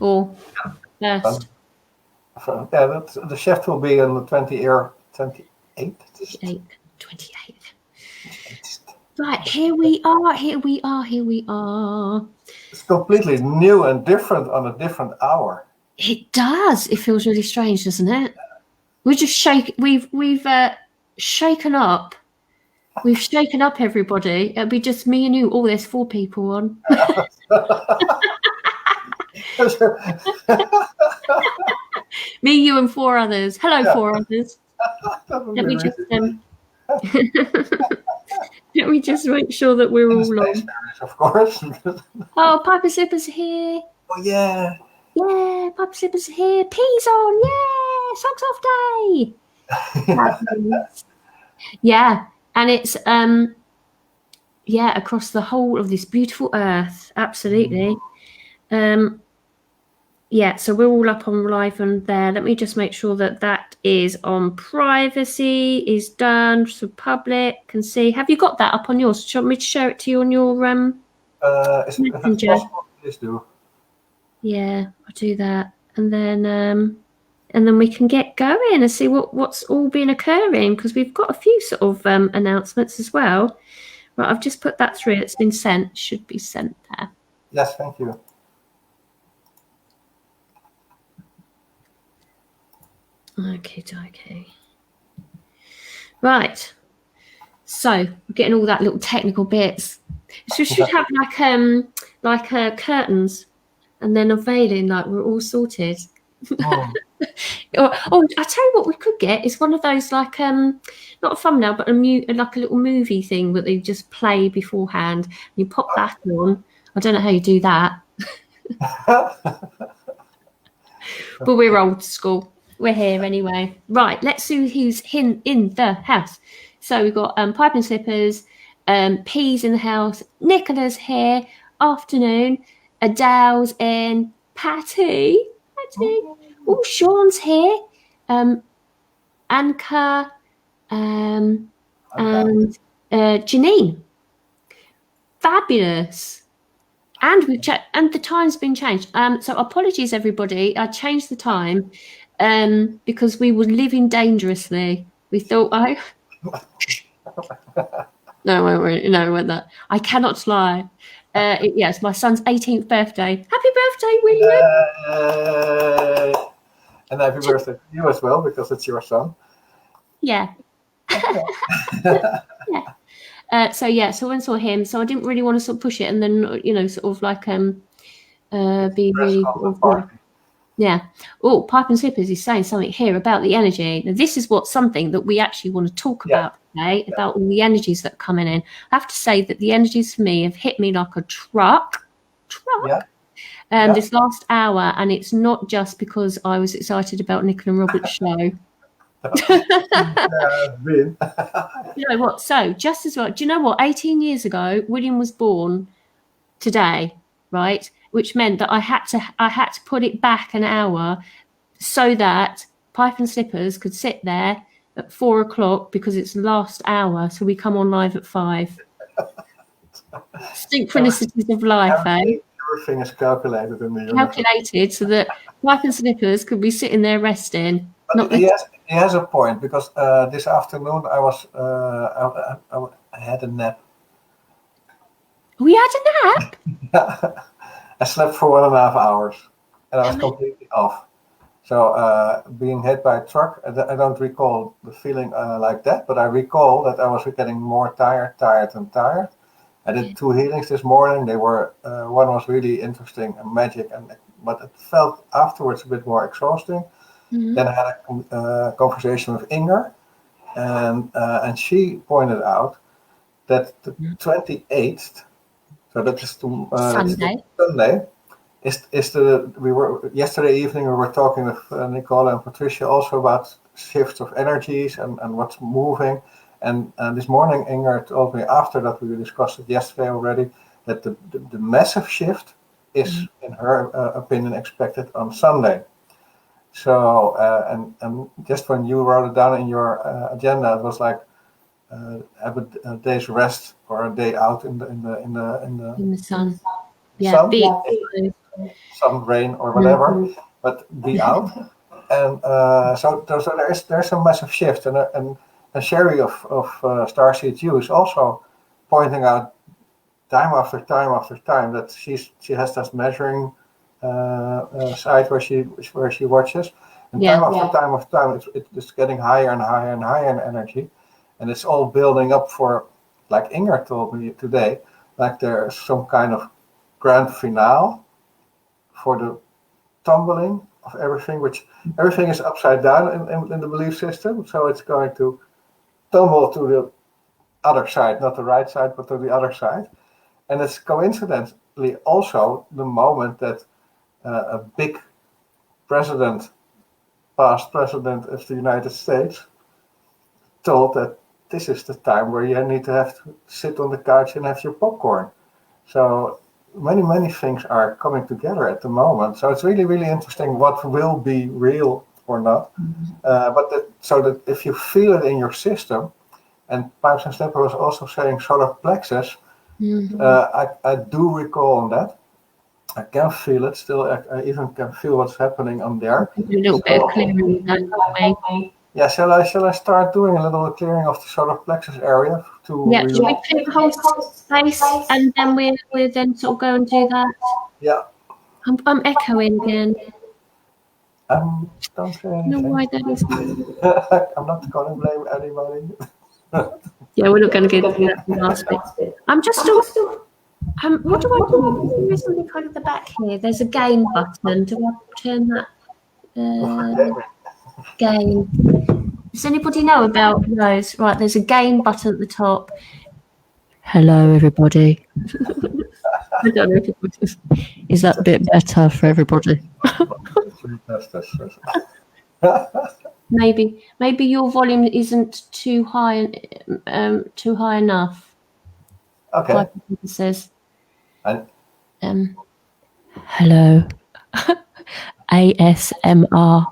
or first? The shift will be on the 28th. 28th. Right, here we are. It's completely new and different on a different hour. It does. It feels really strange, doesn't it? We've shaken up. We've shaken up everybody. It'll be just me and you. Oh, there's 4 people on. Me, you, and 4 others. Hello, 4 others. Let me just let me just make sure that we're all on. Of course. Oh, Piper Slipper's here. Oh yeah. Yeah, Piper Slipper's here. Peas on. Yeah, socks off day. Yeah, and it's across the whole of this beautiful earth. Absolutely. Yeah, so we're all up on live and there. Let me just make sure that is on privacy, is done, so public can see. Have you got that up on yours? Do you want me to share it to you on your messenger? Please do. Yeah, I'll do that, and then we can get going and see what's all been occurring, because we've got a few sort of announcements as well. Right, I've just put that through. It's been sent. Should be sent there. Yes, thank you. Okay. Right. So we're getting all that little technical bits. So we should have like curtains and then a veiling, like we're all sorted. Oh, I tell you what we could get is one of those like not a thumbnail but like a little movie thing that they just play beforehand. You pop that on. I don't know how you do that. But we're old school. We're here anyway. Right, let's see who's in the house. So we've got Pipe and Slippers, Peas in the house, Nicola's here, afternoon, Adele's in, Patty. Oh, Sean's here, Anka, and Janine. Fabulous. And we've checked, and the time's been changed. So apologies, everybody. I changed the time because we were living dangerously. We thought, no, I won't that. I cannot lie. It's my son's 18th birthday. Happy birthday, William! And happy birthday to you as well, because it's your son. Yeah. Yeah. So I went and saw him. So I didn't really want to sort of push it, and then sort of like be really. Yeah. Oh, Pipe and Slippers is saying something here about the energy. Now, this is something that we actually want to talk about today, about all the energies that are coming in. I have to say that the energies for me have hit me like a truck. This last hour, and it's not just because I was excited about Nicola and Robert's show. You know what? So just as well, do you know what? 18 years ago, William was born today, right? Which meant that I had to put it back an hour so that Pipe and Slippers could sit there at 4 o'clock because it's the last hour. So we come on live at 5. Synchronicities of life, Everything is calculated in the universe. Calculated so that Pipe and Slippers could be sitting there resting. But he has a point, because this afternoon I had a nap. We had a nap? I slept for 1.5 hours and I was completely off. So being hit by a truck, I don't recall the feeling like that, but I recall that I was getting more tired. I did 2 healings this morning. They were one was really interesting and magic, but it felt afterwards a bit more exhausting. Mm-hmm. Then I had a conversation with Inger, and she pointed out that the 28th, so that is Sunday, yesterday evening we were talking with Nicola and Patricia also about shifts of energies and what's moving. And this morning, Inger told me, after that we discussed it yesterday already, that the massive shift is, in her opinion, expected on Sunday. So, and just when you wrote it down in your agenda, it was like have a day's rest or a day out in the sun. Yeah, some rain or whatever, but be out. And so there's a massive shift, and Sherry of Starseed U is also pointing out time after time after time that she has this measuring site where she watches, and time after time it's getting higher and higher and higher in energy, and it's all building up for, like Inger told me today, like there's some kind of grand finale for the tumbling of everything, which everything is upside down in the belief system, so it's going to tumble to the other side, not the right side, but to the other side. And it's coincidentally also the moment that a big past president of the United States, told that this is the time where you need to have to sit on the couch and have your popcorn. So many things are coming together at the moment. So it's really, really interesting what will be real or not. So that if you feel it in your system, and Pipes and Slipper was also saying solar plexus, I do recall on that. I can feel it still. I even can feel what's happening on there. A little bit of clearing, don't we? Yeah, shall I start doing a little clearing of the solar plexus area to? Yeah, should we clear the whole space and then we'll then sort of go and do that? Yeah. I'm echoing again. Don't say anything. No, why that is. I'm not going to blame anybody. Yeah, we're not going to get into that last bit. I'm just also. What do I do? There is something kind of the back here. There's a gain button. Do I turn that? Gain. Does anybody know about those? Right, there's a gain button at the top. Hello, everybody. I don't know if it was. Is that a bit better for everybody? Maybe your volume isn't too high enough. Okay. It says. Hello. ASMR.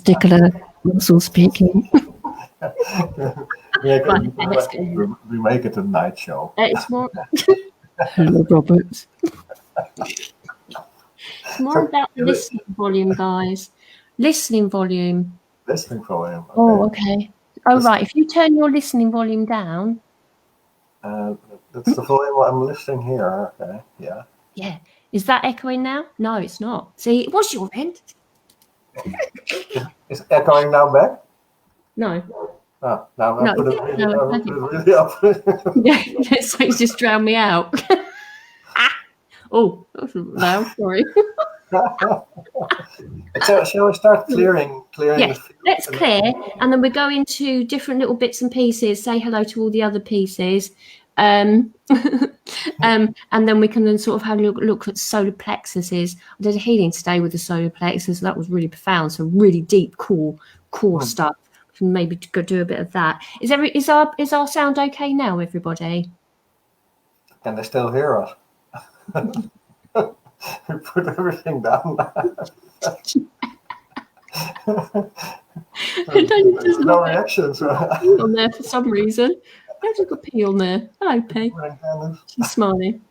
Nicola also speaking. We make it a night show. It's more. Hello, Robert. It's more about the listening volume, guys. Listening volume. Listening volume. Okay. Oh, okay. Oh, right. If you turn your listening volume down. That's the volume I'm listening here. Okay. Yeah. Yeah. Is that echoing now? No, it's not. See, it was your end. Is echoing now back? No. Oh, now I put it really up. Yeah, so you just drowned me out. Oh, no, sorry. So shall we start clearing? Yes, let's clear, and then we go into different little bits and pieces. Say hello to all the other pieces, and then we can then sort of have a look at solar plexuses. I did a healing today with the solar plexus. That was really profound. So really deep, core stuff. Maybe go do a bit of that. Is our sound okay now, everybody? Can they still hear us? We put everything down. No reactions. On there for some reason. I just got pee on there. Hello, P. She's smiling.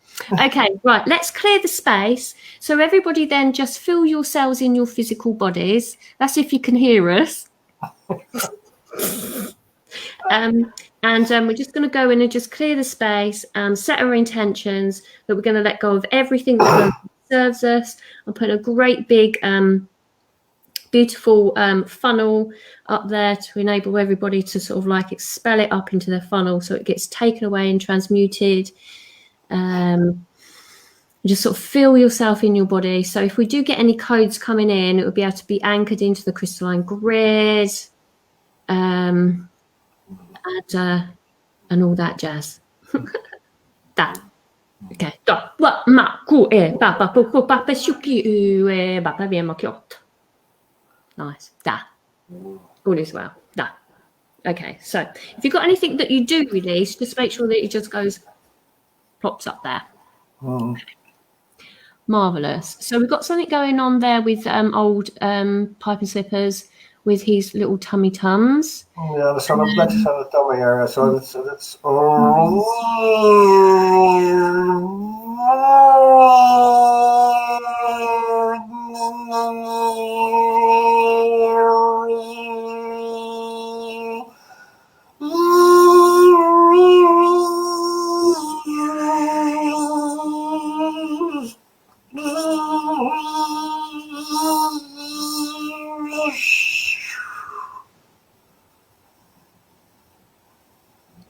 Okay, right. Let's clear the space. So everybody, then just feel yourselves in your physical bodies. That's if you can hear us. And we're just going to go in and just clear the space and set our intentions that we're going to let go of everything that serves us. I'll put a great big beautiful funnel up there to enable everybody to sort of like expel it up into their funnel so it gets taken away and transmuted. Just sort of feel yourself in your body. So if we do get any codes coming in, it will be able to be anchored into the crystalline grid. And all that jazz. That. Okay. Nice. Da. All is well. Da. Okay. So if you've got anything that you do release, just make sure that it just plops up there. Okay. Marvelous. So we've got something going on there with old pipe and slippers. with his little tummy tums. Yeah, the solar plexus on the tummy area. So that's.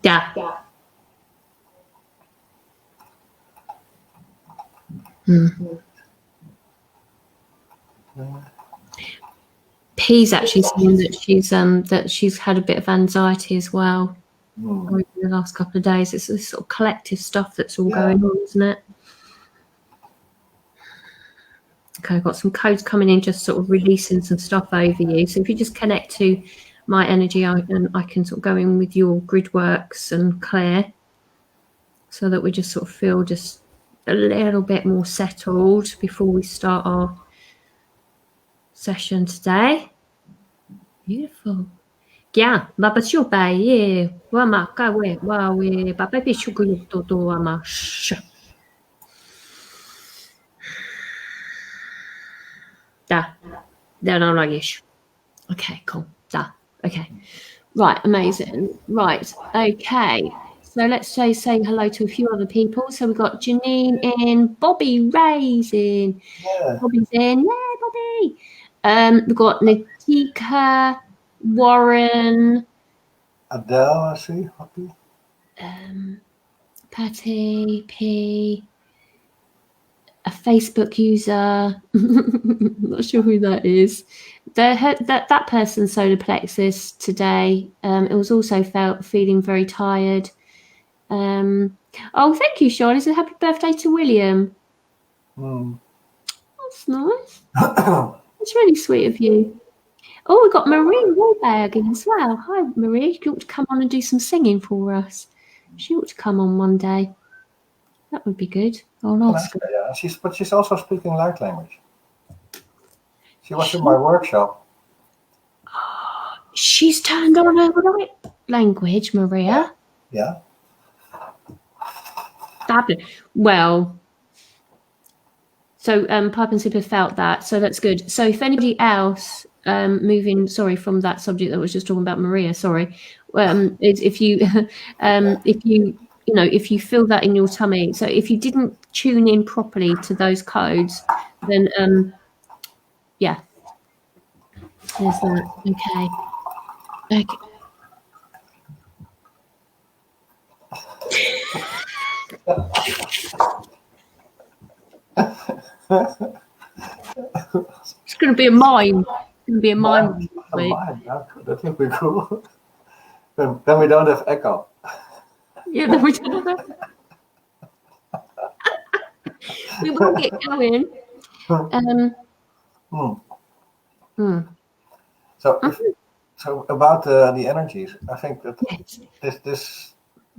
Yeah. P's actually saying that she's had a bit of anxiety as well over the last couple of days. It's this sort of collective stuff that's all going on, isn't it? Okay, I've got some codes coming in, just sort of releasing some stuff over you. So if you just connect to my energy, I can sort of go in with your grid works and clear, so that we just sort of feel just a little bit more settled before we start our session today. Beautiful. Yeah, babashuba ye wama kawe wawe bababi shugu to wama sh. Da. Da no lagish. Okay, cool. Da. Okay. Right, amazing. Right. Okay. So let's say hello to a few other people. So we've got Janine in, Bobby Ray's in. Yeah. Bobby's in. Yeah, Bobby. We've got Natika, Warren, Adele, I see. Patty, P, a Facebook user. Not sure who that is. That person's solar plexus today. It was also feeling very tired. Oh, thank you, Sean. It's a happy birthday to William. That's nice. That's really sweet of you. Oh, we've got Marie Wahlberg as well. Hi, Marie. You ought to come on and do some singing for us. She ought to come on one day. That would be good. I'll ask her. Yeah, she's also speaking light language. She was in my workshop. She's turned on her light language, Maria. Yeah. Fabulous. Well, so Pipe and Sipper felt that, so that's good. So if anybody else moving, sorry, from that subject that was just talking about Maria, sorry, if you if you feel that in your tummy, so if you didn't tune in properly to those codes, then yeah, there's that. Okay. It's going to be a mime. It's going to be a mime. That would be cool. Then we don't have echo. Yeah, then we don't have echo. We will get going. So about the energies, I think that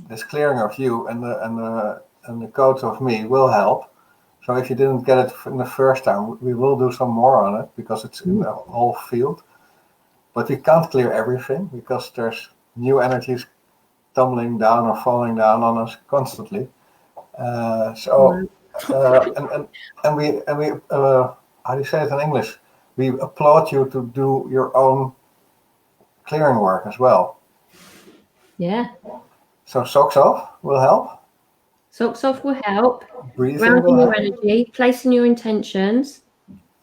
this clearing of you and the codes of me will help. So if you didn't get it in the first time, we will do some more on it because it's in the whole field. But we can't clear everything because there's new energies tumbling down or falling down on us constantly. And we how do you say it in English? We applaud you to do your own clearing work as well. Yeah. So socks off will help. Socks off will help. Breathing grounding will your help. energy, placing your intentions.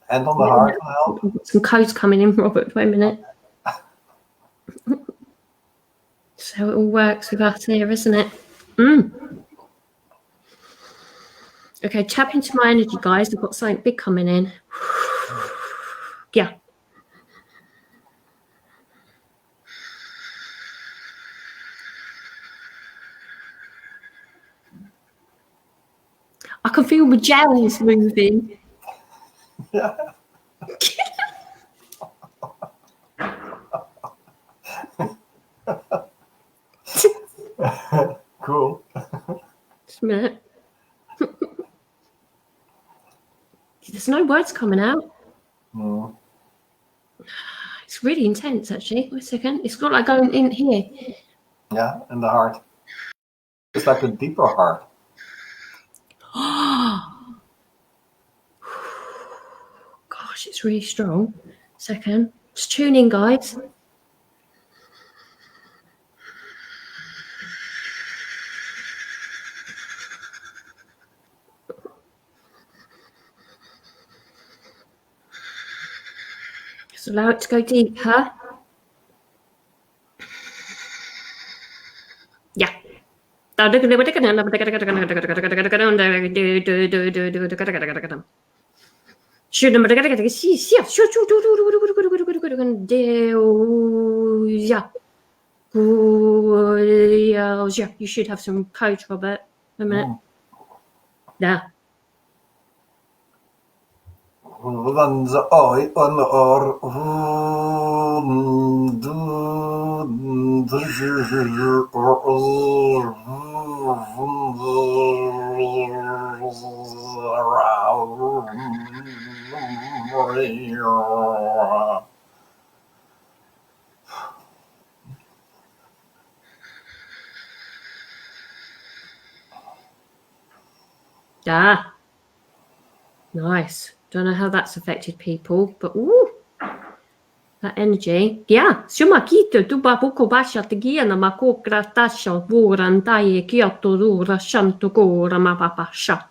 And on the heart will help. Some codes coming in, Robert. Wait a minute. So it all works with us here, isn't it? Okay, tap into my energy, guys. I've got something big coming in. Yeah. I can feel my gels moving. Yeah. Cool. Just a minute. There's no words coming out. No. It's It's really intense, actually. Wait a second. It's got like going in here. Yeah, in the heart. It's like a deeper heart. Gosh, it's really strong. Second. Just tune in, guys. Just allow it to go deeper. Yeah. You should have some coach, Robert. A minute. Yeah. Ah, nice. Don't know how that's affected people, but ooh, that energy. Yeah. Shuma kito tu babuko basha tegia na mako gratasha vurantai kyoto rura shanto gora mapapasha.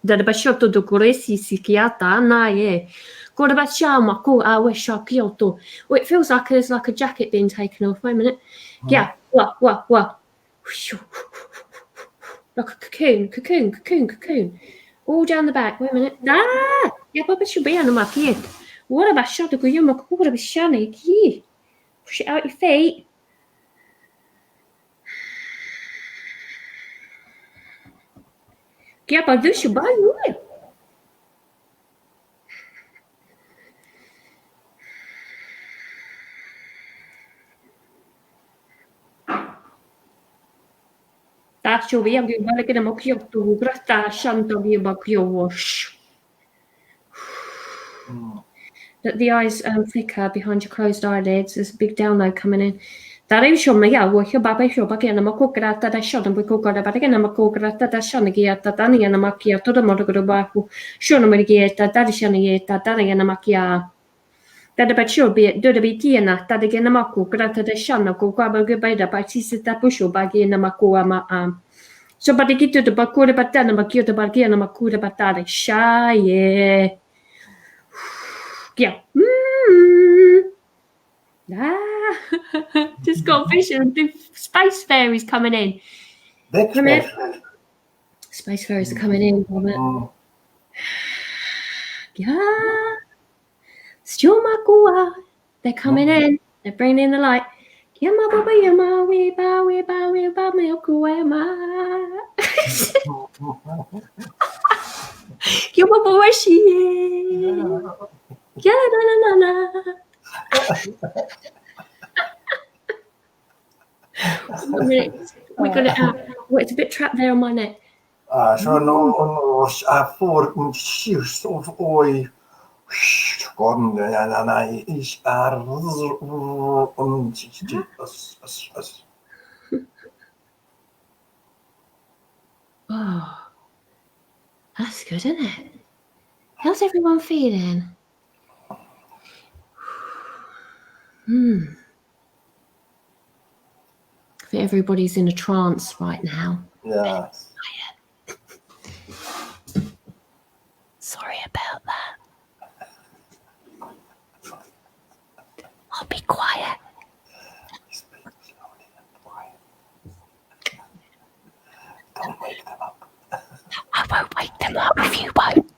Dada bashoto do goresi sikiata nae. Gora basha mako awesha kyoto. Oh, it feels like there's like a jacket being taken off. Wait a minute. Yeah. What? Like a cocoon. All down the back. Wait a minute. Ah! Yeah, Baba should be on my feet. What about shot of you? What about Shani? Push it out your feet. Yeah, but this should buy you. That's your way. I'm going to get a mock to Grata Shanto about your wash. The eyes thicker behind your closed eyelids. There's a big download coming in. Där show me ja, wo jag bara show back när man kokar att det show den kokar det bara när man kokar att det show ni att det är när man kier todo modo go bara show no me get att det show ni att det är när man kier. Det bara show be då det blir tjäna att det är när man kokar att det show no kokar bara go bara bara precis det på show bara när man kokar ma så bara det gick det bara kokar bara när man kier det bara när man kokar bara det shaye. Ja. Just got vision. The space fairies coming in. Big Space fairies are coming in, Robert. Yeah. Stumakua. They're coming in. They're bringing in the light. Yama baba yama we ba milkuema. Yama baba she. Yeah, na. We got it out. Wait, it's a bit trapped there on my neck. So no, for shears of oil. Gordon, and I is Oh, that's good, isn't it? How's everyone feeling? I think everybody's in a trance right now. Yeah. Sorry about that. I'll be quiet. Speak slowly and quiet. Don't wake them up. I won't wake them up if you won't.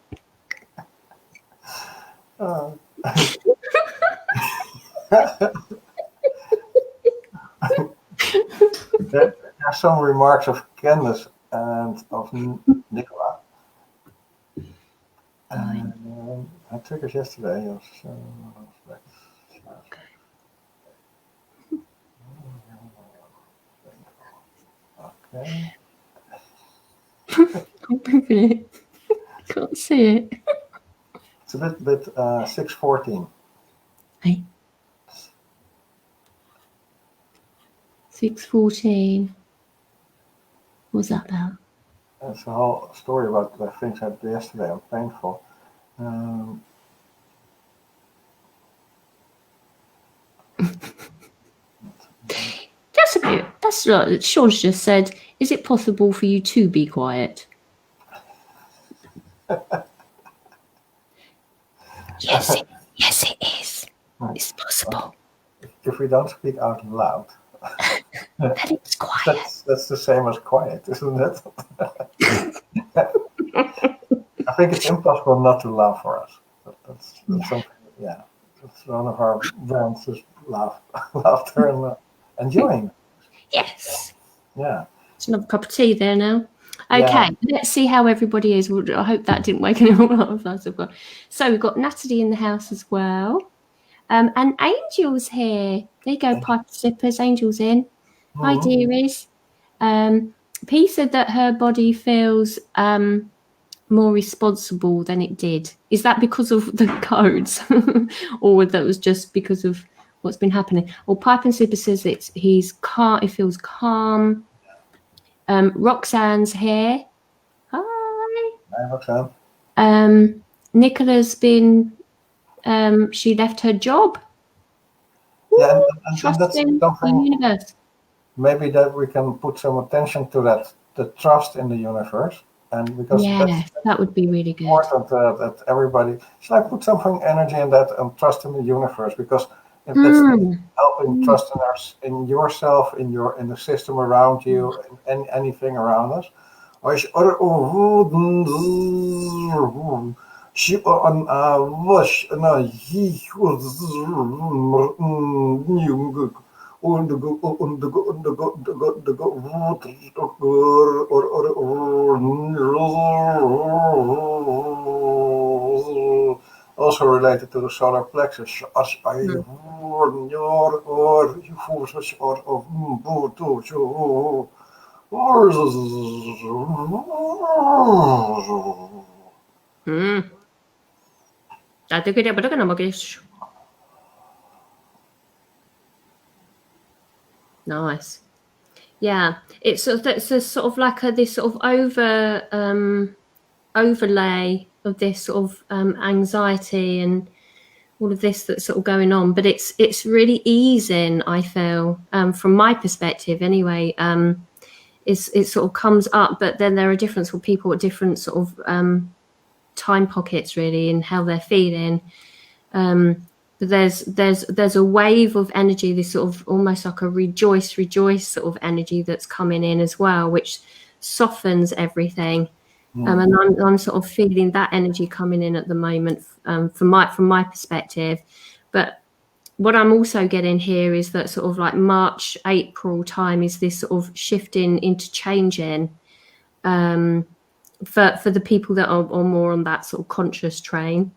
There are some remarks of Candace and of Nicola. I triggers yesterday. Okay. Open it. Can't see it. It's a bit 6:14. Hey. 6:14. What's that about? It's a whole story about the things I did yesterday. I'm painful. That's a bit. That's what Sean's just said. Is it possible for you to be quiet? Yes, it is. It's possible. If we don't speak out loud, then it's quiet. That's the same as quiet, isn't it? I think it's impossible not to laugh for us. That's something. Yeah, it's one of our brands is laughter and enjoying. Yes. Yeah. It's another cup of tea there now. Okay, let's see how everybody is. I hope that didn't wake anyone up. So we've got Natalie in the house as well. And Angel's here. There you go, pipe slippers. Angel's in. Hi, dearies. P said that her body feels more responsible than it did. Is that because of the codes, or that was just because of what's been happening? Or Pipe and Slipper says he's calm. It feels calm. Roxanne's here. Hi. Hi, Roxanne. Nicola's been. She left her job. Yeah, and trust that's in the universe. Maybe that we can put some attention to that, the trust in the universe, and because that would be really good. Important that everybody should put something energy in that and trust in the universe, because if that's helping trust in yourself, in the system around you, and anything around us. Also related to the solar plexus. Nice. Yeah, it's sort of like this sort of overlay of this sort of anxiety and all of this that's sort of going on, but it's really easing, I feel, from my perspective anyway. It sort of comes up, but then there are different sort of people at different sort of time pockets really in how they're feeling. But there's a wave of energy, this sort of almost like a rejoice sort of energy that's coming in as well, which softens everything. And I'm sort of feeling that energy coming in at the moment from my perspective. But what I'm also getting here is that sort of like March, April time is this sort of shifting into changing for the people that are more on that sort of conscious train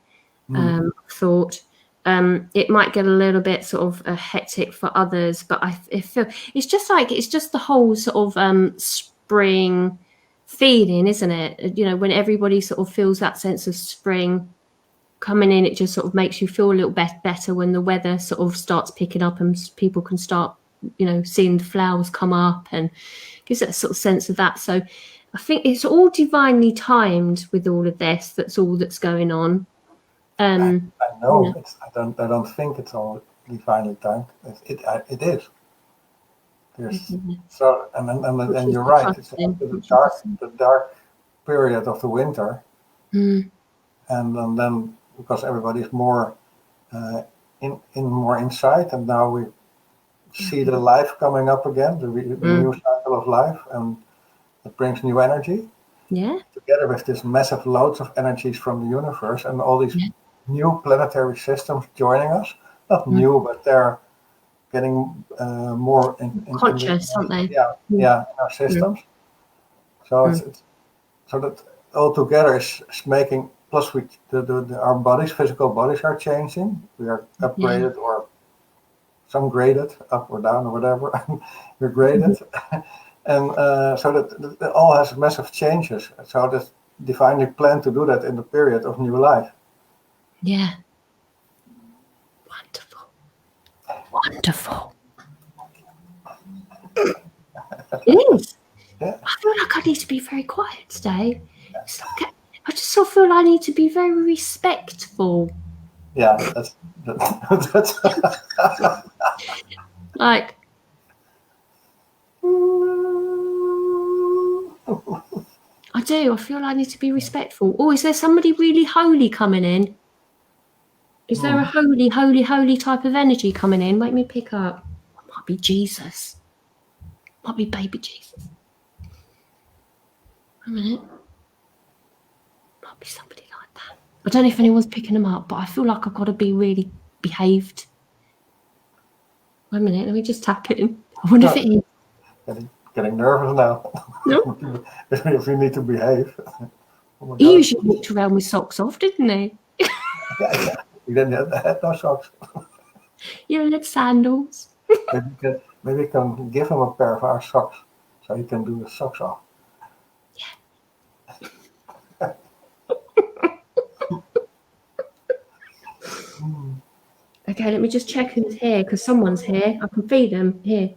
thought. It might get a little bit sort of hectic for others, but I feel it's just the whole sort of spring feeling, isn't it? You know, when everybody sort of feels that sense of spring coming in, it just sort of makes you feel a little bit better when the weather sort of starts picking up and people can start, you know, seeing the flowers come up, and gives it a sort of sense of that. So I think it's all divinely timed with all of this. That's all that's going on. I know. I don't think it's all divinely timed. It is. So and you're right. It's the dark period of the winter, and then because everybody's more more inside, and now we see the life coming up again, the new cycle of life, and it brings new energy. Yeah. Together with this massive loads of energies from the universe and all these new planetary systems joining us. Not new, but they're getting more in conscious, aren't they? In our systems. So it's so that all together is making. Plus, our bodies, physical bodies, are changing. We are upgraded or some graded, up or down or whatever. We're graded, and so that it all has massive changes. So that's divinely planned to do that in the period of new life. Yeah. Wonderful. It is. Yeah. I feel like I need to be very quiet today. It's like, I just sort of feel I need to be very respectful. Yeah, that's Like, I do. I feel I need to be respectful. Oh, is there somebody really holy coming in? Is there a holy, holy, holy type of energy coming in? Make me pick up. It might be Jesus. Might be baby Jesus. A minute. Might be somebody like that. I don't know if anyone's picking them up, but I feel like I've got to be really behaved. Wait a minute. Let me just tap in. I wonder if it is. Getting nervous now. No? If you need to behave. Oh my He God. usually walked around with socks off, didn't he? Yeah. He didn't have no socks. You know, like sandals. Maybe you can give him a pair of our socks so he can do the socks off. Yeah. Okay, let me just check who's here, because someone's here. I can feed them. Here.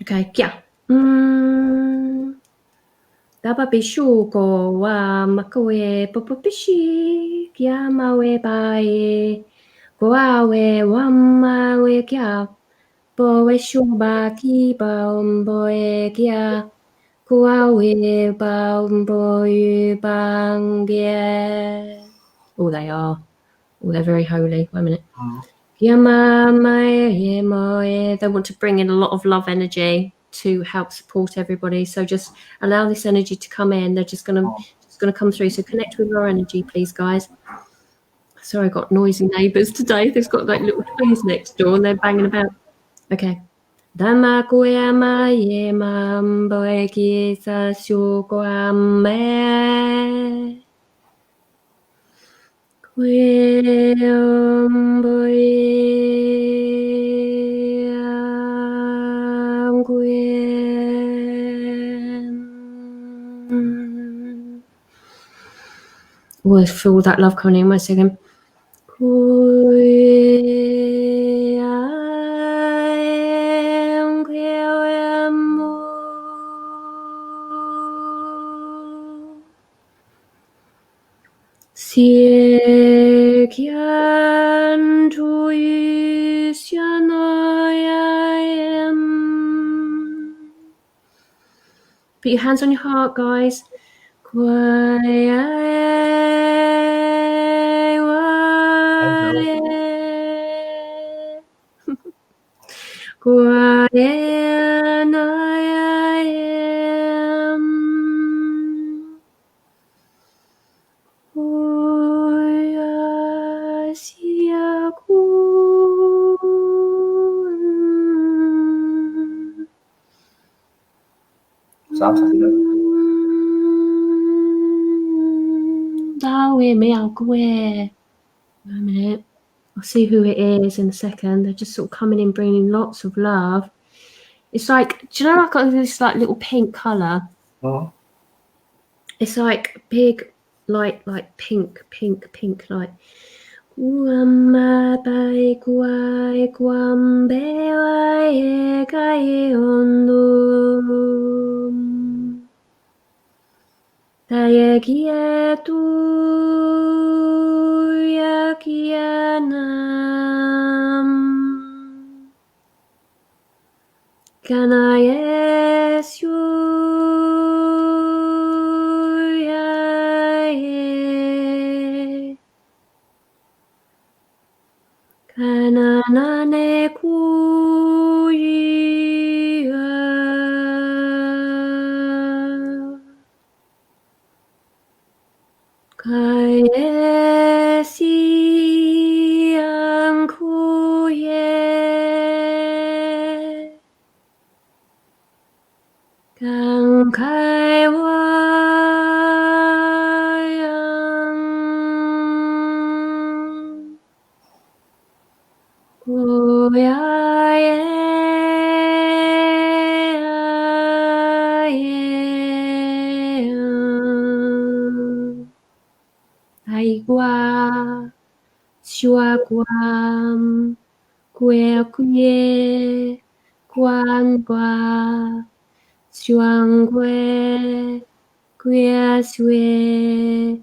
Okay, yeah. Daba bishuko wa makawe popopishi kya mawe bae goawe wamawe kya boe shuba ki baumboe kya goawe baumboe bangye. Oh, they are. Oh, they're very holy. Wait a minute. They want to bring in a lot of love energy to help support everybody. So just allow this energy to come in. They're just gonna come through. So connect with your energy, please, guys. Sorry, I got noisy neighbours today. They've got like little twins next door and they're banging about. Okay. Dhamma kuyama ye mamboe kisa shukwame. Oh, I feel that love coming in. 1 second. Put your hands on your heart, guys. Sounds like that. Wait a minute. I'll see who it is in a second. They're just sort of coming in, bringing lots of love. It's like, do you know, like this like little pink color? It's like big, like pink, like. Quan qua xuang que quia sue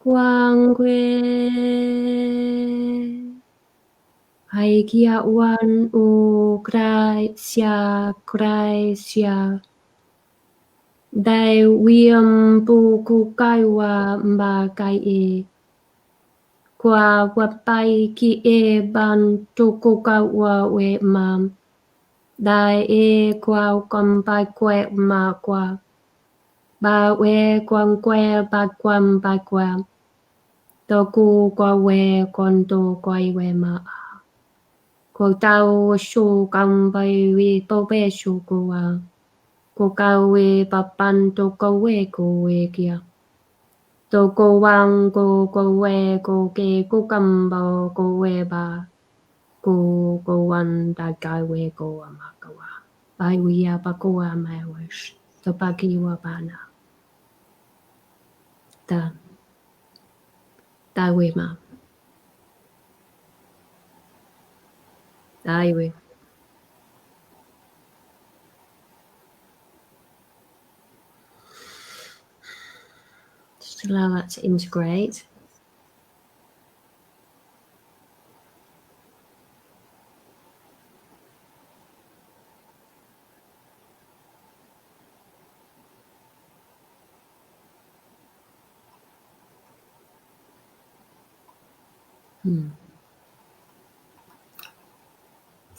quang que hai kia wan u krai sia dai wiam pu ku kai wa mba kai e qua wapai ki e ban tu ku ka wa we mam dai e qua kom pai kwe ma qua ba we quang que ba quam ba quam to ku qua we con to quay we ma cô tao su cầm bay vi bao bê su cô cô cao vi bà ban tô cô we cô we kia tô cô wang cô we cô kê cô cầm bao cô we bà cô wan da gai we cô mà cô bài vi bà cô mà wish tô bà ki wa bà na ta we ma ta we just allow that to integrate.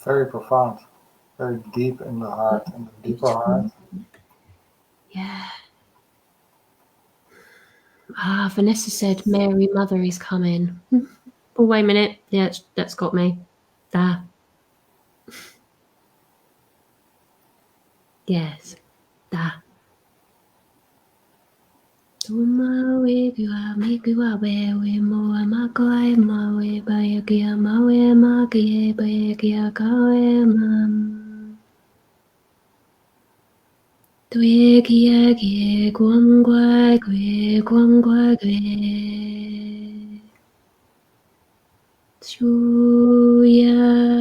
Very profound, very deep in the heart, in the deeper heart. Yeah. Vanessa said Mary Mother is coming. Oh, wait a minute. Yeah, that's got me. Yes. Ma we kiwa we mo ma koi ma we ba kia ma we ma kia ba kia ka we ma tue kia quang quai chu ya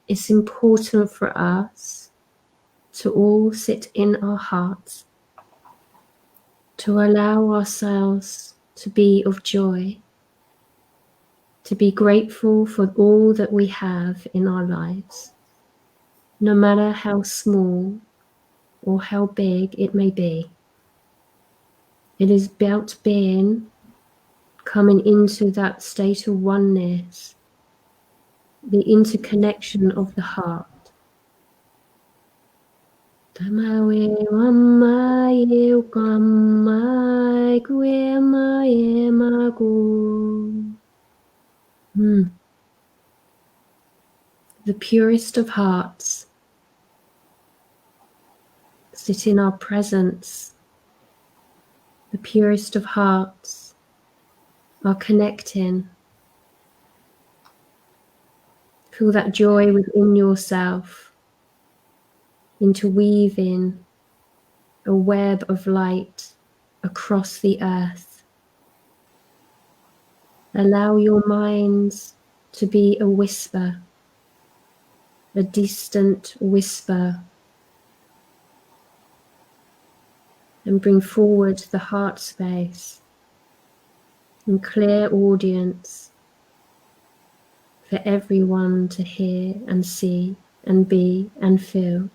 It's important for us to all sit in our hearts, to allow ourselves to be of joy, to be grateful for all that we have in our lives, no matter how small or how big it may be. It is about coming into that state of oneness, the interconnection of the heart. The purest of hearts sit in our presence. The purest of hearts are connecting. Feel that joy within yourself, interweaving a web of light across the earth. Allow your minds to be a whisper, a distant whisper, and bring forward the heart space and clear audience for everyone to hear and see and be and feel.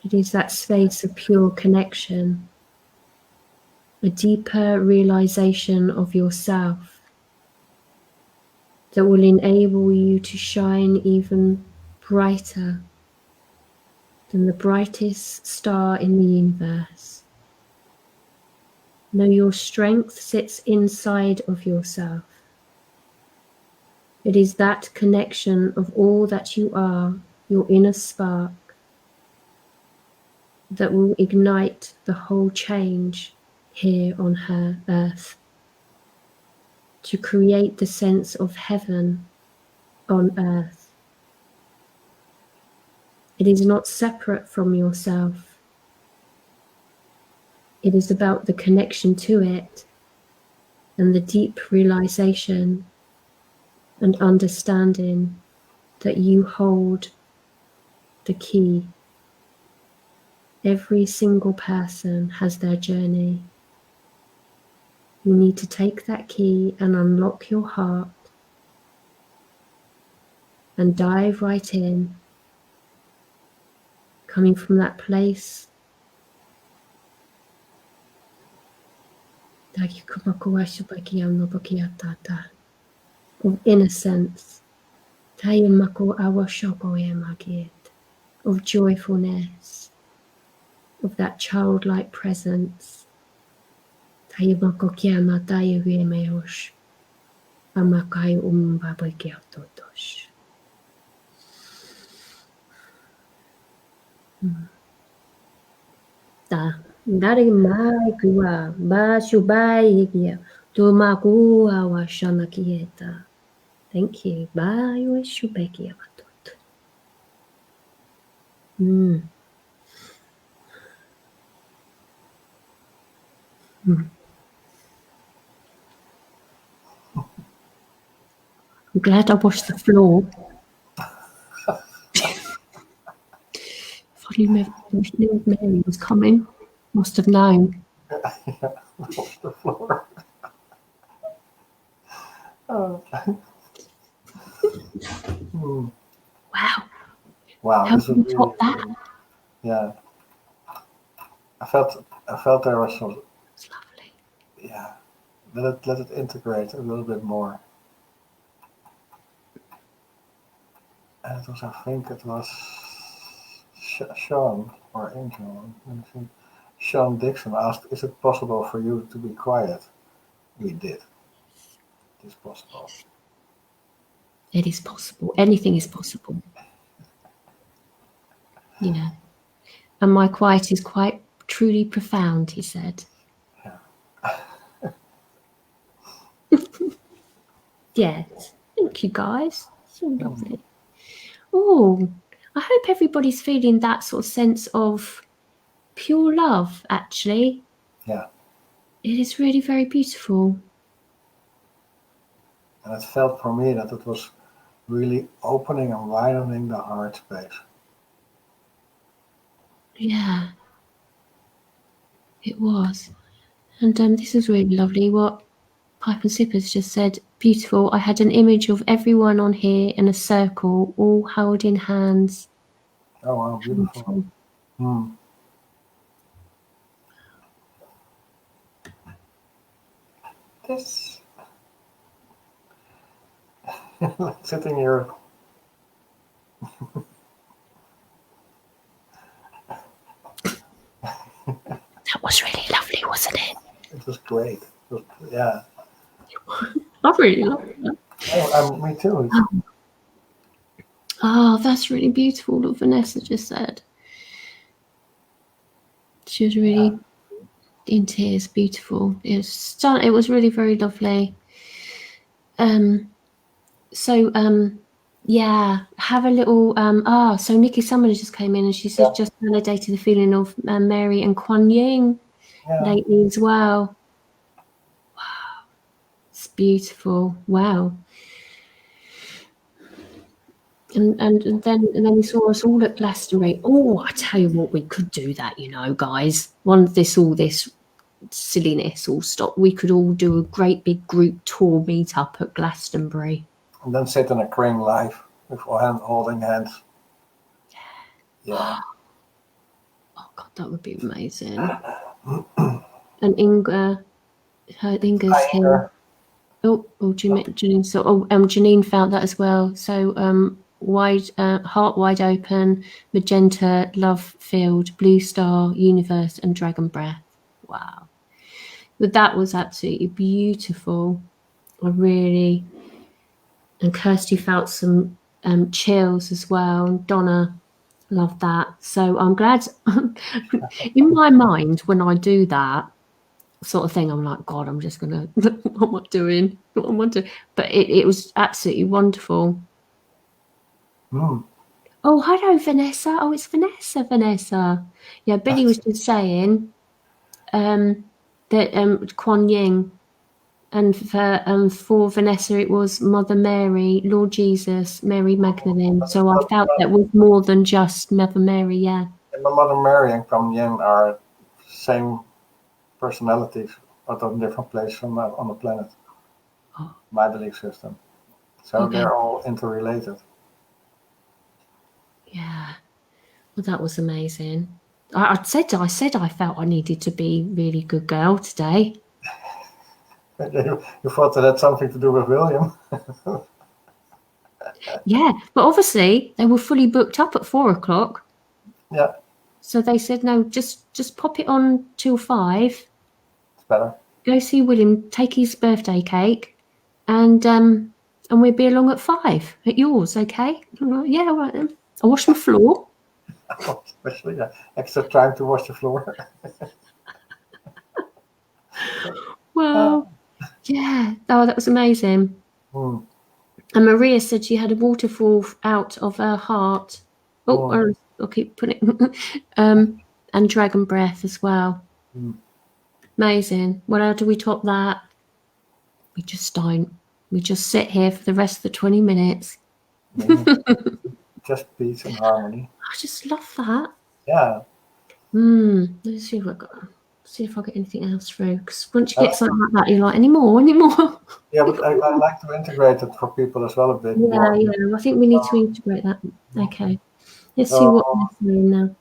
It is that space of pure connection, a deeper realization of yourself that will enable you to shine even brighter than the brightest star in the universe. Know your strength sits inside of yourself. It is that connection of all that you are, your inner spark, that will ignite the whole change here on her earth, to create the sense of heaven on earth. It is not separate from yourself. It is about the connection to it and the deep realization and understanding that you hold the key. Every single person has their journey. You need to take that key and unlock your heart and dive right in, coming from that place of innocence, of joyfulness, of that childlike presence. Dari mai kua ba shubai hikia to makua wa shanakieta. Thank you. Bye wa shubeki amatut. I'm glad I washed the floor. If I knew Mary was coming, must have known. Wash the floor. Oh. Wow. Wow, How this can is you really, top that? yeah. I felt there was some. It's lovely. Yeah. Let it integrate a little bit more. And it was, I think it was Sean or Angel. Sean Dixon asked, "Is it possible for you to be quiet?" We did. It is possible. It is possible. Anything is possible. Yeah. And my quiet is quite truly profound, he said. Yeah. Yes. Thank you, guys. So lovely. Oh, I hope everybody's feeling that sort of sense of pure love, actually. Yeah. It is really very beautiful. And it felt for me that it was really opening and widening the heart space. Yeah. It was. And this is really lovely. What Pipe and Sippers just said, beautiful. I had an image of everyone on here in a circle, all holding hands. Oh, wow, beautiful. This sitting here. That was really lovely, wasn't it? It was great. Yeah. I really love that. Oh, me too. Oh, that's really beautiful what Vanessa just said. She was really in tears, beautiful. It was really very lovely. Yeah, have a little so Nikki Summer just came in and she says just validated the feeling of Mary and Kuan Yin lately as well. Wow, it's beautiful. Wow. And then we saw us all at Glastonbury. Oh, I tell you what, we could do that, guys. All this silliness all stop, we could all do a great big group tour meet up at Glastonbury. And then sit in a crane live with holding hands. Yeah. Oh God, that would be amazing. And Inga's here. Janine. So, Janine found that as well. So, heart wide open, magenta, love field, blue star, universe, and dragon breath. Wow, but that was absolutely beautiful. I really, and Kirsty felt some chills as well. And Donna loved that. So I'm glad. In my mind, when I do that sort of thing, I'm like, God, I'm just gonna, what am I doing? What am I doing? But it was absolutely wonderful. Oh, hello, Vanessa. Oh, it's Vanessa. Yeah, Billy was just saying that Kuan Yin, and for Vanessa it was Mother Mary, Lord Jesus, Mary Magdalene. So I felt that was more than just Mother Mary. Yeah. And Mother Mary and Kuan Yin are same personalities, but on different places on the planet. My belief system. So they're all interrelated. Yeah. Well, that was amazing. I said I felt I needed to be really good girl today. You thought that had something to do with William? Yeah, but obviously they were fully booked up at 4 o'clock. Yeah. So they said, no, just pop it on till 5. It's better. Go see William, take his birthday cake, and we'll be along at 5 at yours, okay? Like, yeah, all right then. I'll wash my floor. Especially, yeah. Extra time to wash the floor. Well, yeah. Oh, that was amazing. And Maria said she had a waterfall out of her heart. I'll keep putting it. And dragon breath as well. Amazing. Well, how do we top that? We just don't. We just sit here for the rest of the 20 minutes. Just peace and harmony. I just love that. Yeah. Let's see if I got. See if I get anything else through. Because once you get something like that, you're like, any more? Yeah, but I like to integrate it for people as well a bit. Yeah. I think we need to integrate that. Okay. Let's see what they're saying now.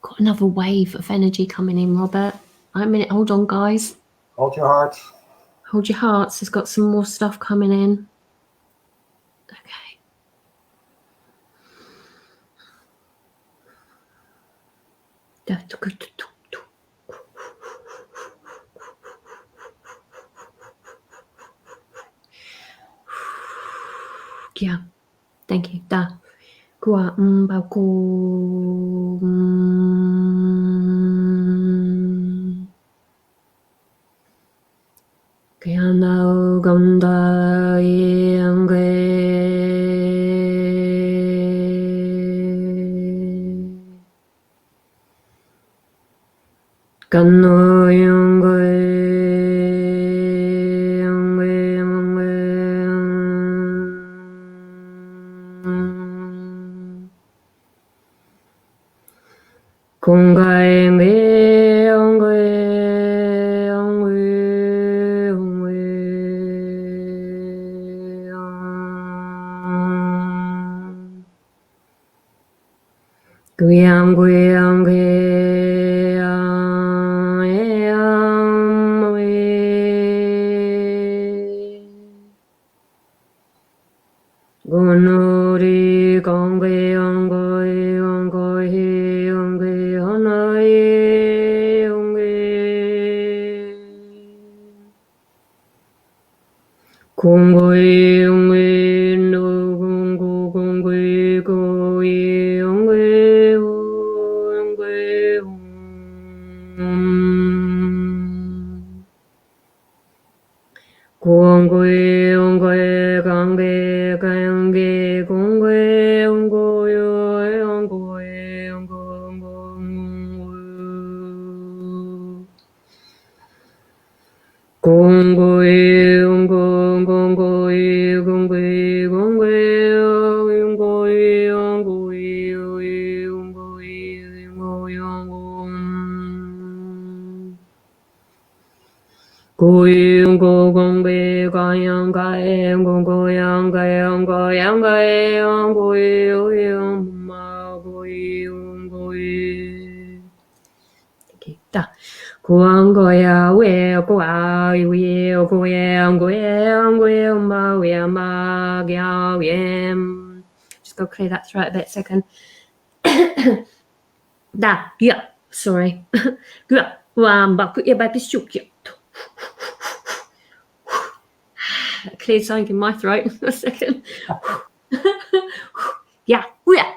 Got another wave of energy coming in, Robert. Wait a minute, hold on, guys. Hold your hearts. Hold your hearts. There's got some more stuff coming in. Okay. Yeah. Thank you. Da. Qua bao cô cái nào gần đây yên ghê gần nơi yên ghê cùng gai nghe ông ơi ông ơi ông ơi quyang quyang ghê gonori con ghê ông ơi ông ghê ông ơi ông ghê cùng ghê ông ghê no con ghê cô ông ghê ông ghê 공고에 온고에 강게 강게 공고에 온고에 온고에 공고에 온고 공고에 공고에 공고에 온고에 온고에 고용고 공배 과양 가행 공고양 가양 고양 가양 고용 마 고용 고이 다 고양고야 왜 고아 왜 고양 고양 고양 마 왜마 양 just go clear that throat a bit second da yeah sorry yeah ba ku ba pisuk cleared something in my throat a second. Yeah. Yeah.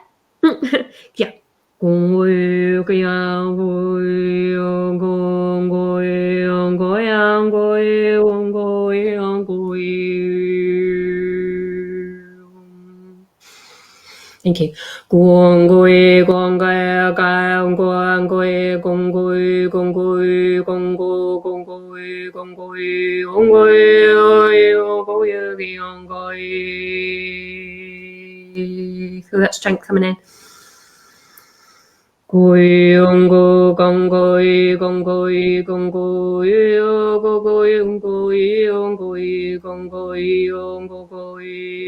Thank you. 공고이 공가야 가공고이 공고이 공고이 공고 공고이 공고이 공고이 공고이 공고이. Feel that strength coming in. 고이 공고 공고이 공고이 공고이 공고이 공고이 공고이 공고이 공고이.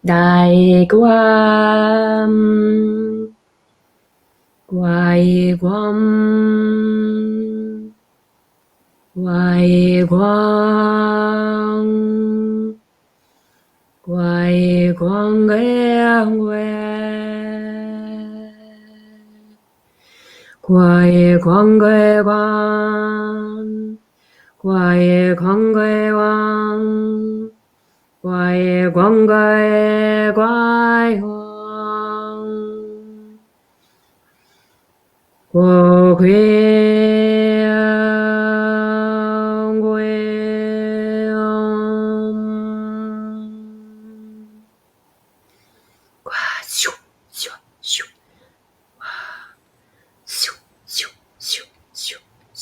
Đại Quam Hoài Quam Hoài Quang Hoài Quang Ngang Hoài Quang Ghê Quang Hoài Quang Ghê Quang Hoài Quang Ghê Quang Hồ Quế Qua siêu siêu siêu siêu siêu siêu siêu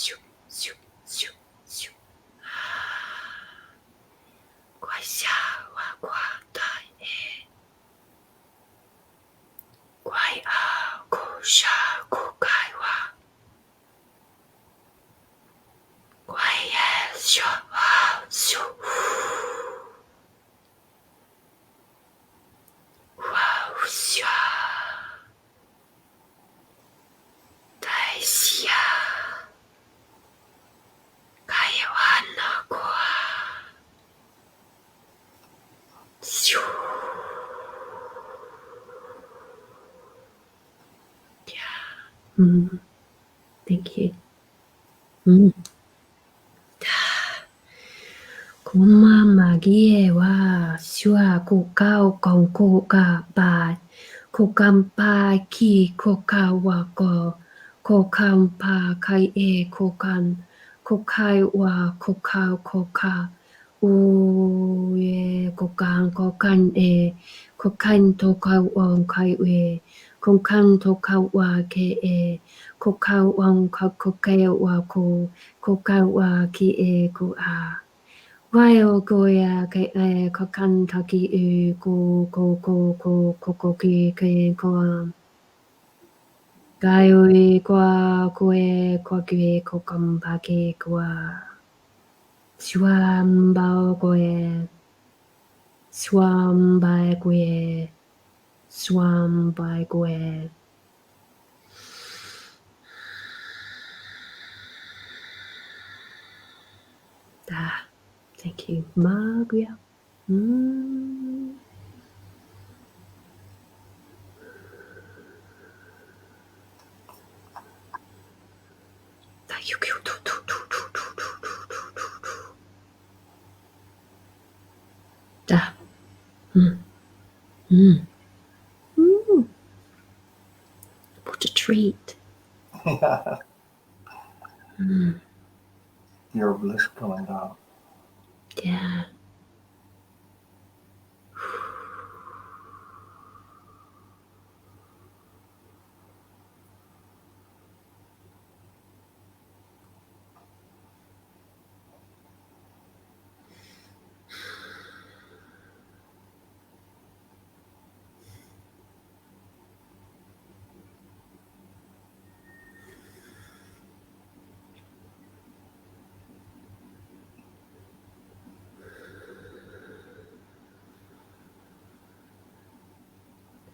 siêu siêu siêu siêu Qua xa qua qua tai e Quay ao cô xa cô cài hoa Quay e xua ao xua Wow xua Đại xia Cài hoa nọ qua Xua Yeah. Thank you. Kuma magie wa shua ko kao kong ko ka ba ko kampa ki ko ka wa ko kampa kai e ko kan ko kai wa ko ka o ye ko kan e ko kan to ka wa kai we ko kan to ka wa ke e ko ka wa ko ke wa ko ka wa ki e ko a Vai o goia ke e ko kan taki u ko ki ko Gai ui kwa koe kwa kue ko kampa ke kwa Swambao koe Swambai koe Swambai koe Da Thank you, Magia. Thank you. Da. What a treat. Yeah. Your bliss coming down. Yeah.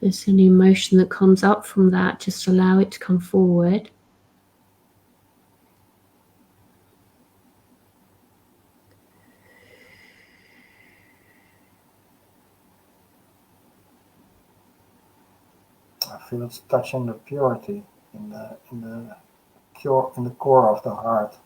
There's an emotion that comes up from that, just allow it to come forward. I feel it's touching the purity in the core of the heart.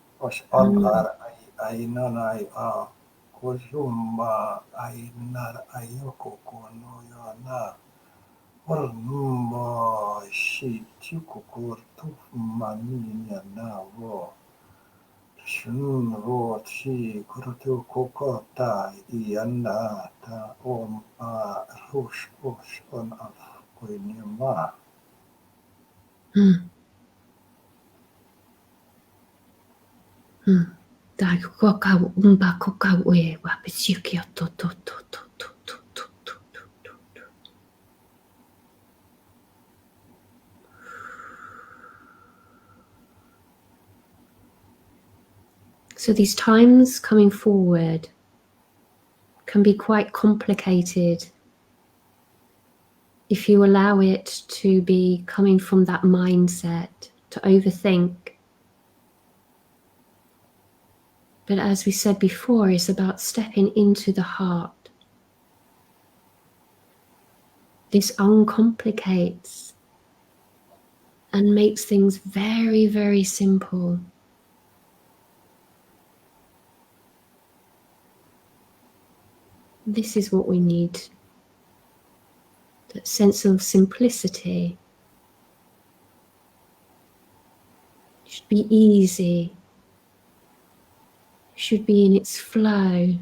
So these times coming forward can be quite complicated if you allow it to be coming from that mindset, to overthink. But as we said before, it's about stepping into the heart. This uncomplicates and makes things very, very simple. This is what we need. That sense of simplicity. It should be easy. It should be in its flow.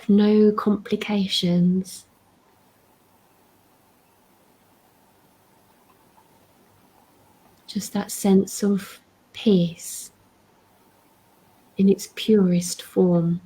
No complications. Just that sense of peace in its purest form.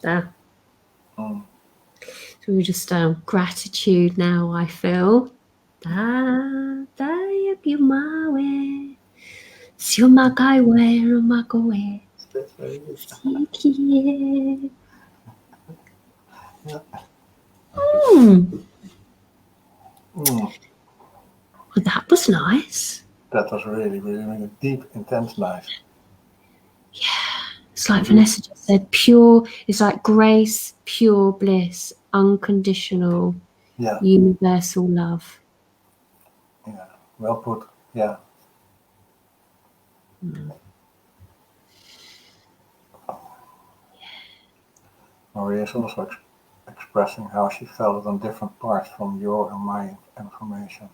So we just gratitude now, I feel. Well, that was nice. That was really, really, really deep, intense, nice. Yeah. It's like Vanessa just said, pure, it's like grace, pure bliss, unconditional, universal love. Yeah, well put, yeah. Maria is also expressing how she felt on different parts from your and my information.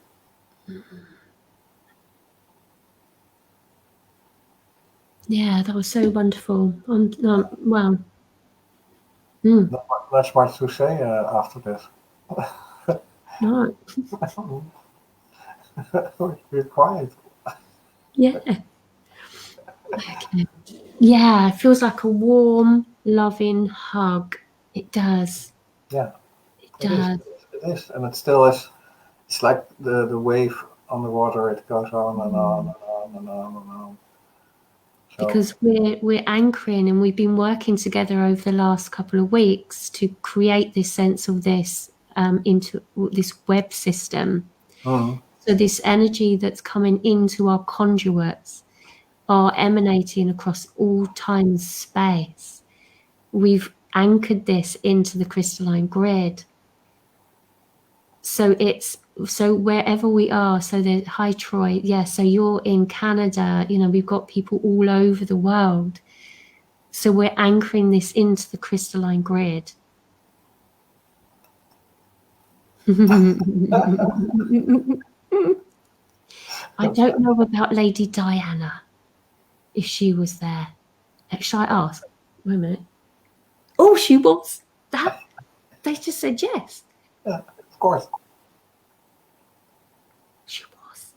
Yeah, that was so wonderful. Wow. Not much to say after this. No. You're quiet. Yeah. Okay. Yeah, it feels like a warm, loving hug. It does. Yeah, It it is. does. It is, and it still is. It's like the wave on the water. It goes on and on and on and on and on. So, Because we're anchoring, and we've been working together over the last couple of weeks to create this sense of this into this web system. So this energy that's coming into our conduits are emanating across all time and space. We've anchored this into the crystalline grid. So wherever we are, so the hi Troy, yeah, so you're in Canada, we've got people all over the world. So we're anchoring this into the crystalline grid. I don't know about Lady Diana, if she was there. Shall I ask? Wait a minute. Oh, she was. They just said yes. yeah, of course. She was.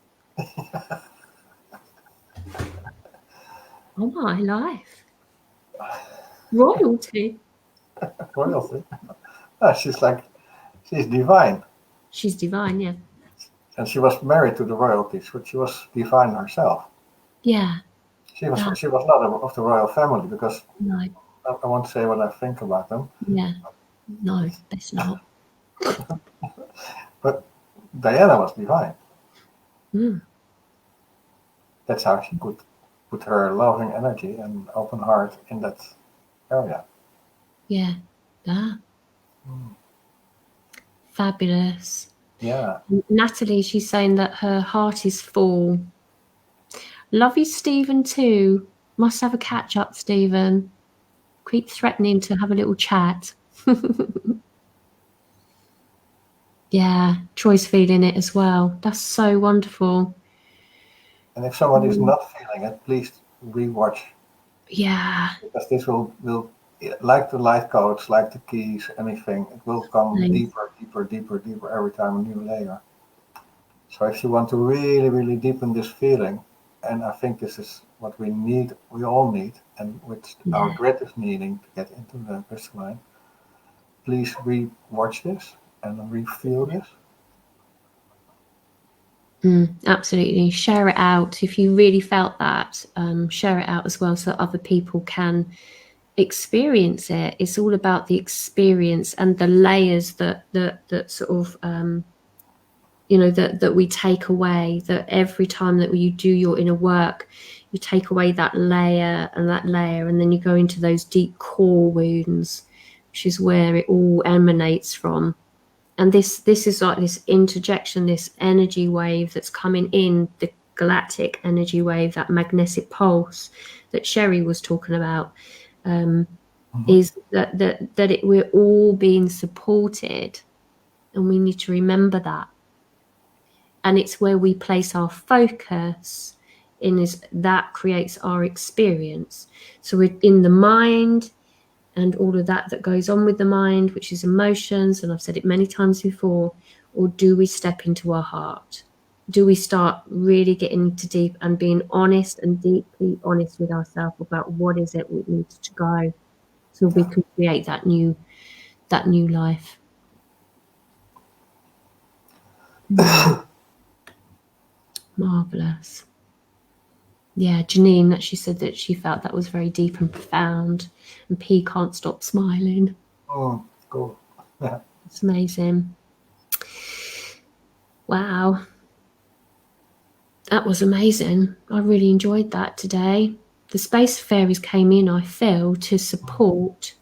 Oh my life. Royalty. Royalty. She's divine. She's divine, yeah. And she was married to the royalties, but she was divine herself. Yeah. She was not of the royal family, because No. I won't say what I think about them. Yeah. No, that's not. But Diana was divine. Mm. That's how she could put her loving energy and open heart in that area. Yeah. Fabulous. Yeah. Natalie, she's saying that her heart is full. Love you, Stephen, too. Must have a catch up, Stephen. Keep threatening to have a little chat. Yeah, Troy's feeling it as well. That's so wonderful. And if somebody's not feeling it, please rewatch. Yeah. Because this will like the light codes, like the keys, anything, it will come deeper every time, a new layer. So if you want to really, really deepen this feeling, and I think this is what we all need, and which our grid is needing to get into the crystalline, please re-watch this and re-feel this. Absolutely. Share it out. If you really felt that, share it out as well so that other people can experience it. It's all about the experience and the layers that sort of that we take away, that every time that you do your inner work, you take away that layer, and then you go into those deep core wounds, which is where it all emanates from. And this is like this interjection, this energy wave that's coming in, the galactic energy wave, that magnetic pulse that Sherry was talking about, is that we're all being supported, and we need to remember that. And it's where we place our focus in, is that creates our experience. So we're in the mind, and all of that goes on with the mind, which is emotions, and I've said it many times before, or do we step into our heart? Do we start really getting into deep and being honest and deeply honest with ourselves about what is it we need to go, so we can create that new life? Marvelous. Yeah, Janine, that she said that she felt that was very deep and profound, and P can't stop smiling. Oh, cool. Yeah. It's amazing. Wow. That was amazing. I really enjoyed that today. The space fairies came in, I feel, to support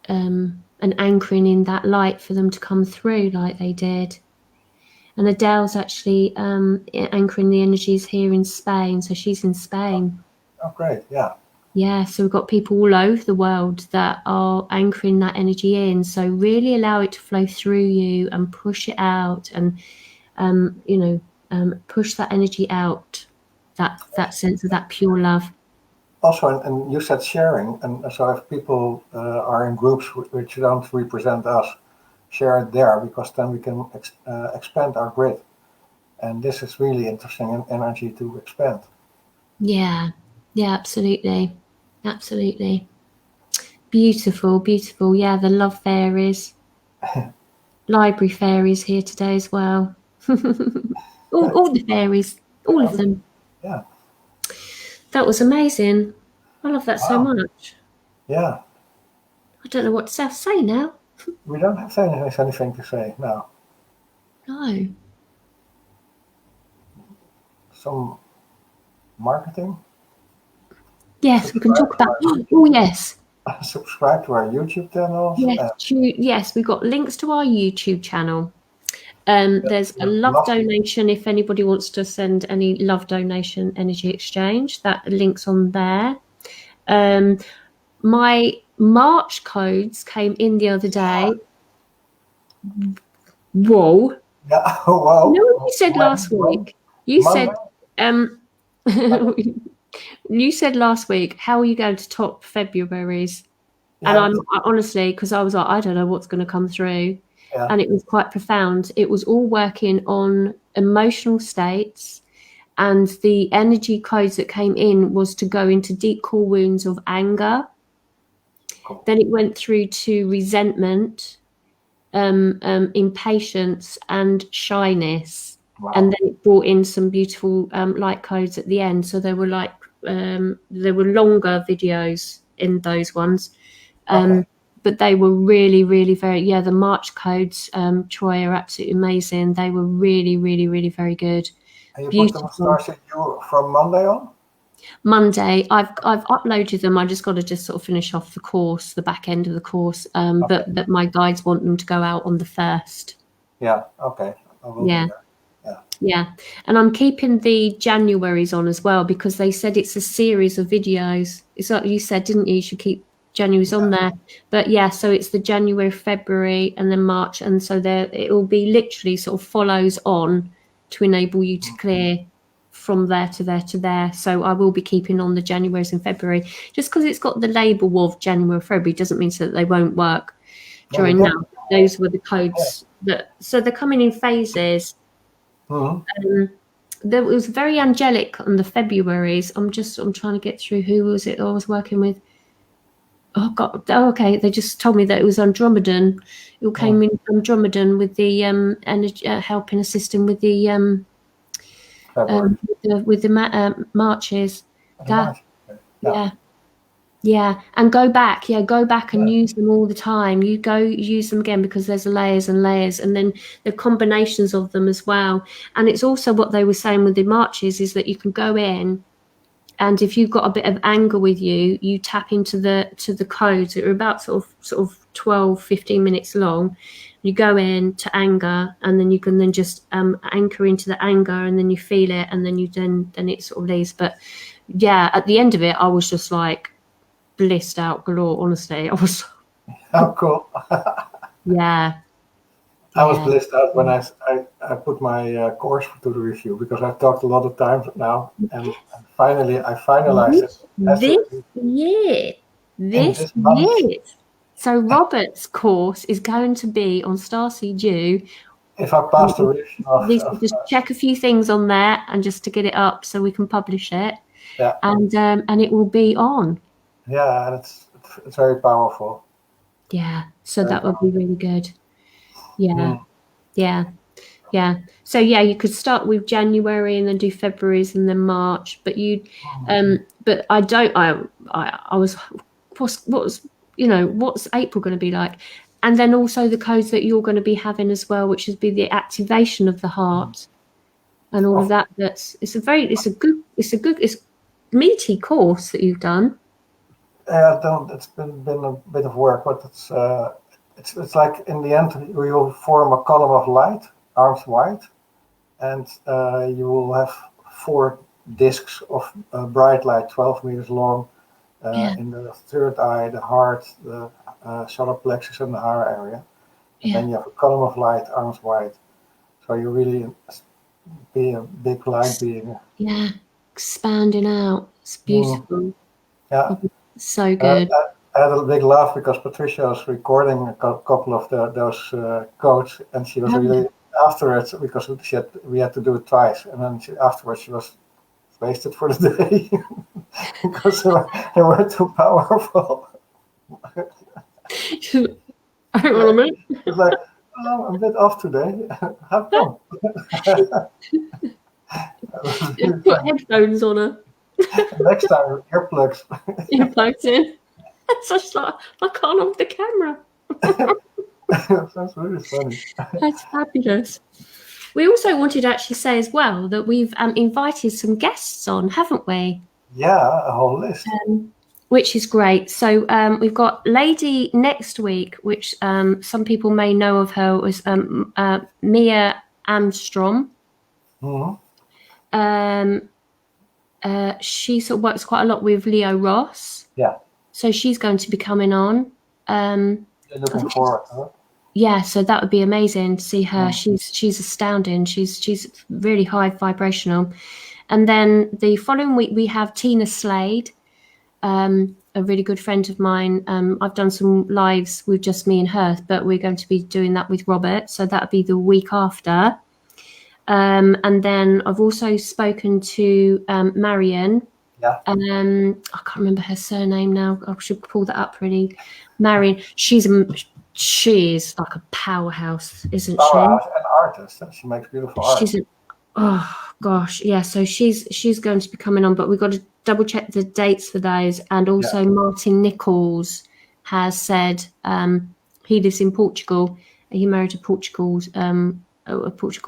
and anchoring in that light for them to come through like they did. And Adele's actually anchoring the energies here in Spain. So she's in Spain. Oh, great. Yeah. Yeah, so we've got people all over the world that are anchoring that energy in. So really allow it to flow through you and push it out, and push that energy out, that sense of that pure love. Also, and you said sharing, and so if people are in groups which don't represent us, share it there, because then we can expand our grid. And this is really interesting energy to expand. Yeah, Yeah, absolutely. Absolutely. Beautiful, beautiful. Yeah, the love fairies. Library fairies here today as well. all the fairies, all of them. Yeah. That was amazing. I love that so Wow. much. Yeah. I don't know what to say now. We don't have anything to say now. No. Some marketing. Yes, we can talk about. Oh, yes. Subscribe to our YouTube channels. Yes, we've got links to our YouTube channel. There's a love donation if anybody wants to send any love donation energy exchange. That link's on there. My March codes came in the other day. Whoa. Yeah. Wow. You know what you said last week? You said you said last week, how are you going to top February's? And I honestly, because I was like, I don't know what's going to come through. Yeah. And it was quite profound. It was all working on emotional states. And the energy codes that came in was to go into deep core wounds of anger. Cool. Then it went through to resentment, impatience, and shyness. Wow. And then it brought in some beautiful light codes at the end. So there were there were longer videos in those ones. But they were really, really very, the March codes, Troy, are absolutely amazing. They were really, really, really very good. And you Beautiful. put them on Starseed from Monday on? Monday. I've uploaded them. I just got to sort of finish off the course, the back end of the course. But my guides want them to go out on the 1st. Yeah, okay. Yeah. And I'm keeping the Januaries on as well because they said it's a series of videos. It's like you said, didn't you? You should keep January's on there. But so it's the January, February, and then March. And so it will be literally sort of follows on to enable you to clear from there to there to there. So I will be keeping on the Januaries and February. Just because it's got the label of January, February doesn't mean that they won't work during now. Those were the codes so they're coming in phases. There was very angelic on the Februaries. I'm trying to get through who was it I was working with. Oh God! Oh, okay. They just told me that it was Andromedan. It all came in Andromedan with the energy, helping assisting with the marches. And go back and use them all the time. You go use them again because there's layers and layers, and then the combinations of them as well. And it's also what they were saying with the marches is that you can go in, and if you've got a bit of anger with you, you tap into the codes. They're about sort of 12, 15 minutes long. You go in to anger, and then you can then just anchor into the anger, and then you feel it, and then then it sort of leaves. But at the end of it, I was just like blissed out galore. Honestly, I was. Oh, cool. I was blissed out when I put my course to the review because I've talked a lot of times now, and finally I finalized it. This year. So Robert's course is going to be on Starseed U. If I pass the review, just check a few things on there and just to get it up so we can publish it. Yeah. And it will be on. Yeah, and it's very powerful. Yeah. So that would be really good. Yeah. So you could start with January and then do February's and then March. But but I don't. I was. What's April going to be like? And then also the codes that you're going to be having as well, which would be the activation of the heart and all of that. It's a meaty course that you've done. It's been a bit of work, but it's like in the end we will form a column of light, arms wide, and you will have 4 discs of bright light, 12 meters long, in the third eye, the heart, the solar plexus, and the heart area. And then you have a column of light, arms wide. So you really be a big light being. Yeah, expanding out. It's beautiful. Yeah. So good. I had a big laugh because Patricia was recording a couple of those codes, and she was really after it because we had to do it twice, and then afterwards she was wasted for the day because they were too powerful. I don't want to move. It's like, oh, I'm a bit off today. How come? Put headphones on her. Next time, earplugs. Earplugs in. It's just like, I can't hold the camera. That's really funny. That's fabulous. We also wanted to actually say as well that we've invited some guests on, haven't we? Yeah, a whole list. Which is great. So we've got Lady next week, which some people may know of her as Mia Armstrong. Mm-hmm. She sort of works quite a lot with Leo Ross. Yeah. So she's going to be coming on. Looking forward to it. Yeah, so that would be amazing to see her. She's astounding. She's really high vibrational. And then the following week we have Tina Slade, a really good friend of mine. I've done some lives with just me and her, but we're going to be doing that with Robert. So that'll be the week after. And then I've also spoken to Marion. Yeah. I can't remember her surname now. I should pull that up really. Marion, she is like a powerhouse, isn't she? An artist. She makes beautiful art. Oh gosh, yeah. So she's going to be coming on, but we've got to double check the dates for those. And also Martin Nichols has said he lives in Portugal. He married a Portugal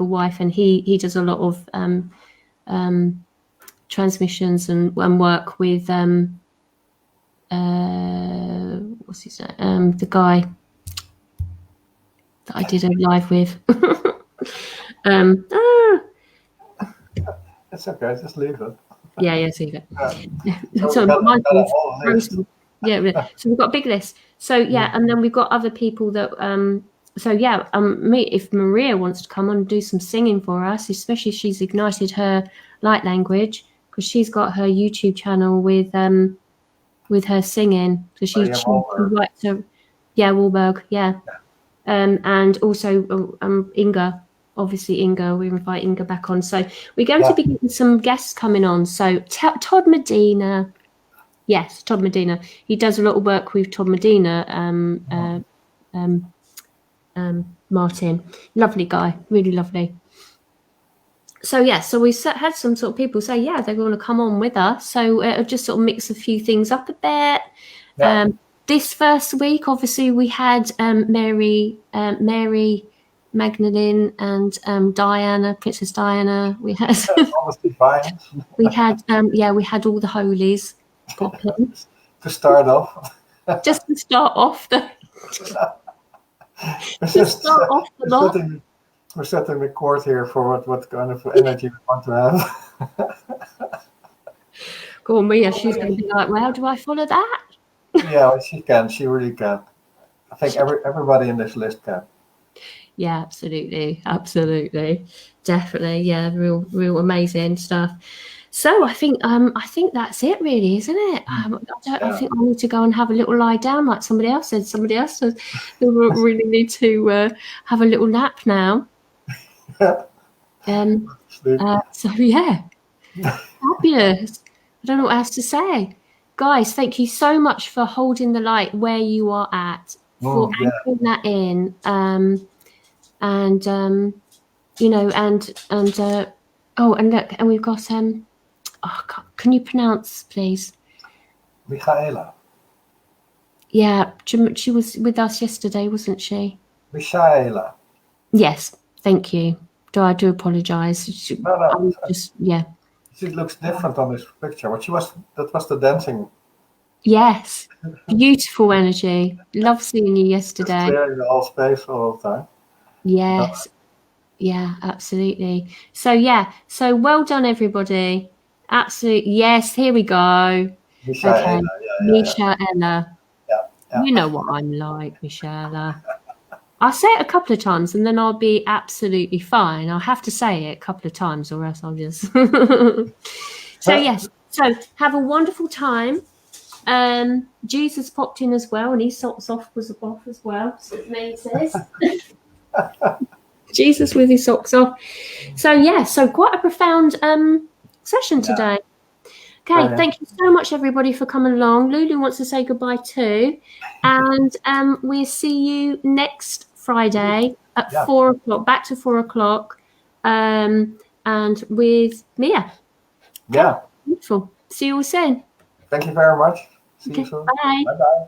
wife, and he does a lot of transmissions and work with what's his name? The guy that I did a live with. It's okay, just leave it. Yeah, leave it. So we've got a big list. So and then we've got other people that if Maria wants to come on and do some singing for us, especially if she's ignited her light language, because she's got her YouTube channel with her singing. So she writes her, Wahlberg, and also Inga. Obviously, Inga, we invite Inga back on. So we're going to be getting some guests coming on. So Todd Medina. Yes, Todd Medina. He does a lot of work with Todd Medina. Martin. Lovely guy. Really lovely. So, so we had some sort of people say, they're going to come on with us. So it'll just sort of mix a few things up a bit. Yeah. This first week, obviously, we had Mary Magdalene and Diana, Princess Diana. We had we had all the holies popping. To start off. Just to start off We're setting the course here for what kind of energy we want to have. Go on, Mia. She's going to be like, well, do I follow that? Yeah, she can. She really can. I think everybody in this list can. Yeah, absolutely, definitely. Yeah, real amazing stuff. So I think that's it, really, isn't it? I think I need to go and have a little lie down, like somebody else said. Somebody else says we really need to have a little nap now. Fabulous. I don't know what else to say, guys. Thank you so much for holding the light where you are at, for anchoring that in. And look, and we've got can you pronounce, please? Michaela. Yeah, she was with us yesterday, wasn't she? Michaela. Yes, thank you. I do apologise. No. She looks different on this picture, but that was the dancing. Yes, beautiful energy. Love seeing you yesterday. Clearing the whole space all the time. Yes. Yeah, absolutely. So well done, everybody. Absolutely. Yes, here we go. Michaela. Michaela. Yeah. You know what I'm like, Michaela. I'll say it a couple of times and then I'll be absolutely fine. I'll have to say it a couple of times or else I'll just... So have a wonderful time. Jesus popped in as well and his socks off was off as well. So it says. Jesus with his socks off. So quite a profound session today. Okay, thank you so much, everybody, for coming along. Lulu wants to say goodbye too. And we'll see you next Friday at 4 o'clock, back to 4 o'clock, and with Mia. Yeah. Beautiful. See you all soon. Thank you very much. See you soon. Bye. Bye-bye.